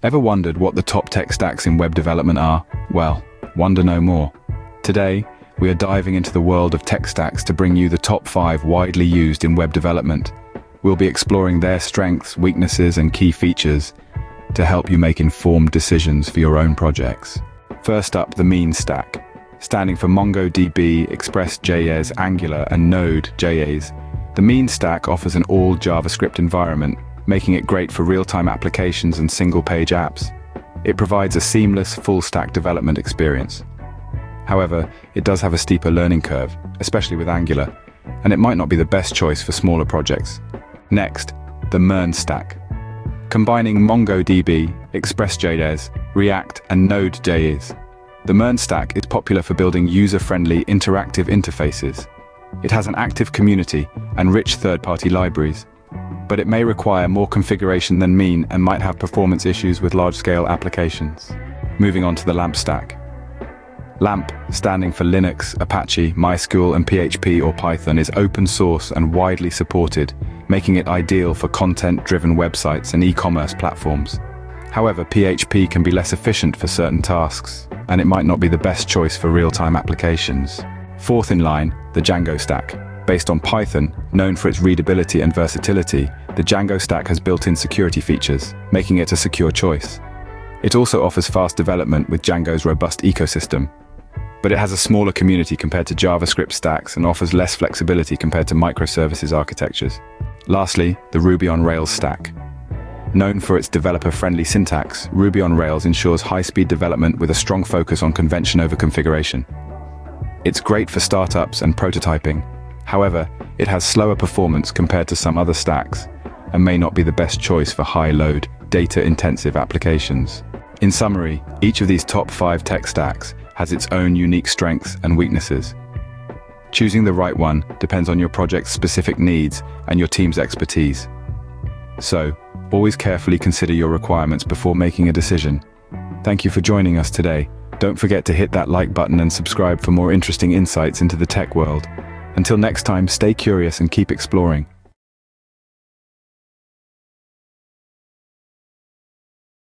Ever wondered what the top tech stacks in web development are? Well, wonder no more. Today, we are diving into the world of tech stacks to bring you the top 5 widely used in web development. We'll be exploring their strengths, weaknesses, and key features to help you make informed decisions for your own projects. First up, the MERN Stack, standing for MongoDB, Express.js, Angular, and Node.js. The MERN Stack offers an all JavaScript environment, making it great for real-time applications and single-page apps. It provides a seamless, full-stack development experience. However, it does have a steeper learning curve, especially with Angular, and it might not be the best choice for smaller projects. Next, the MERN Stack. Combining MongoDB, Express.js, React, and Node.js. The MERN Stack is popular for building user-friendly, interactive interfaces. It has an active community and rich third-party libraries, but it may require more configuration than MERN and might have performance issues with large-scale applications. Moving on to the LAMP stack. LAMP, standing for Linux, Apache, MySQL, and PHP or Python, is open source and widely supported, making it ideal for content-driven websites and e-commerce platforms. However, PHP can be less efficient for certain tasks, and it might not be the best choice for real-time applications. Fourth in line, the Django Stack. Based on Python, known for its readability and versatility, the Django Stack has built-in security features, making it a secure choice. It also offers fast development with Django's robust ecosystem, but it has a smaller community compared to JavaScript stacks and offers less flexibility compared to microservices architectures. Lastly, the Ruby on Rails stack. Known for its developer-friendly syntax, Ruby on Rails ensures high-speed development with a strong focus on convention over configuration. It's great for startups and prototyping. However, it has slower performance compared to some other stacks and may not be the best choice for high-load, data-intensive applications. In summary, each of these top 5 tech stacks has its own unique strengths and weaknesses. Choosing the right one depends on your project's specific needs and your team's expertise. So, always carefully consider your requirements before making a decision. Thank you for joining us today. Don't forget to hit that like button and subscribe for more interesting insights into the tech world. Until next time, stay curious and keep exploring.